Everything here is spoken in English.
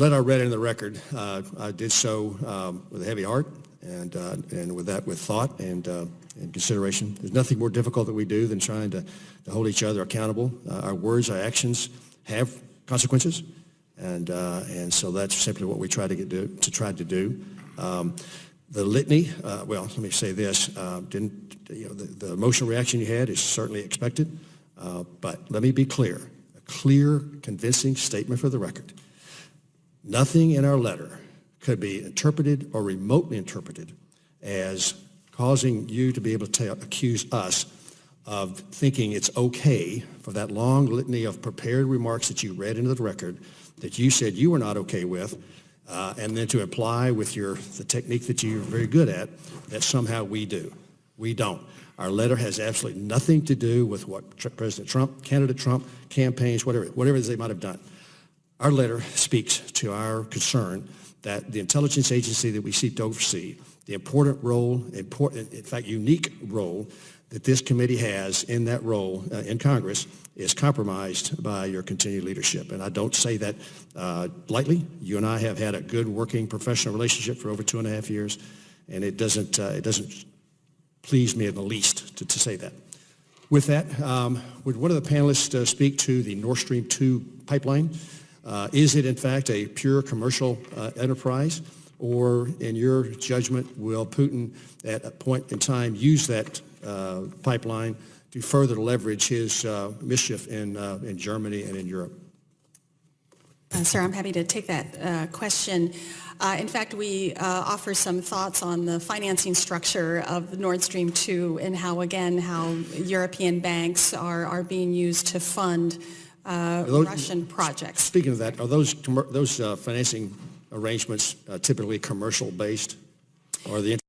Let I read in the record. I did so with a heavy heart and with thought and consideration. There's nothing more difficult that we do than trying to hold each other accountable. Our words, our actions have consequences, and so that's simply what we try to do. The litany. Well, let me say this. The emotional reaction you had is certainly expected, but let me be clear. A clear, convincing statement for the record. Nothing in our letter could be interpreted or remotely interpreted as causing you to be able to accuse us of thinking it's okay for that long litany of prepared remarks that you read into the record that you said you were not okay with, and then to imply with the technique that you're very good at, that somehow we do. We don't. Our letter has absolutely nothing to do with what President Trump, candidate Trump, campaigns, whatever they might have done. Our letter speaks to our concern that the intelligence agency that we seek to oversee, the important role, in fact, unique role that this committee has in that role in Congress is compromised by your continued leadership. And I don't say that lightly. You and I have had a good working professional relationship for over 2.5 years, and it doesn't please me in the least to say that. With that, would one of the panelists speak to the Nord Stream 2 pipeline? Is it, in fact, a pure commercial enterprise? Or, in your judgment, will Putin, at a point in time, use that pipeline to further leverage his mischief in Germany and in Europe? Sir, I'm happy to take that question. In fact, we offer some thoughts on the financing structure of Nord Stream 2 and how European banks are being used to fund Russian projects. Speaking of that, are those financing arrangements typically commercial based, or are the